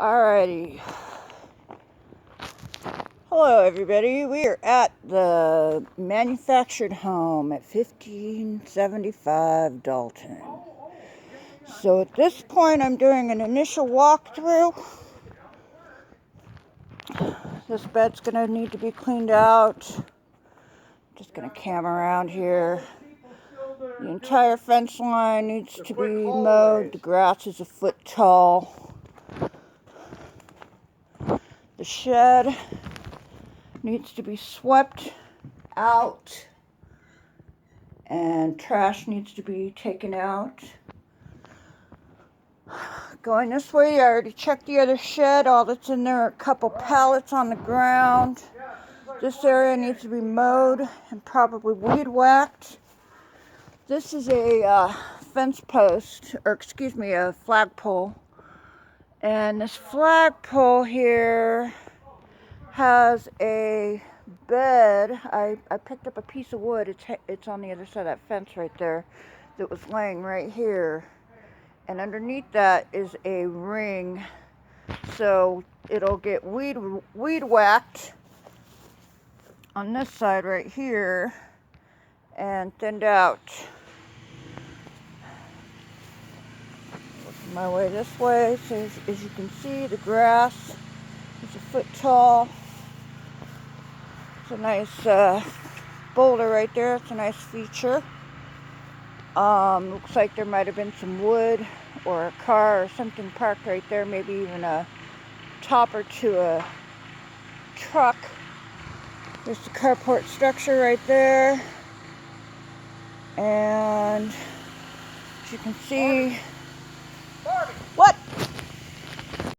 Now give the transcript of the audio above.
Alrighty. Hello everybody. We are at the manufactured home at 1575 Dalton. So at this point I'm doing an initial walkthrough. This bed's going to need to be cleaned out. Just going to cam around here. The entire fence line needs to be mowed. The grass is a foot tall. The shed needs to be swept out, and trash needs to be taken out. Going this way, I already checked the other shed. All that's in there are a couple pallets on the ground. This area needs to be mowed and probably weed whacked. This is a fence post, or excuse me, a flagpole. And this flagpole here has a bed. I picked up a piece of wood. It's on the other side of that fence right there that was laying right here. And underneath that is a ring. So it'll get weed whacked on this side right here and thinned out. Working my way this way. So as you can see, the grass is a foot tall. It's a nice boulder right there. It's a nice feature. Looks like there might have been some wood or a car or something parked right there. Maybe even a topper to a truck. There's the carport structure right there. And as you can see,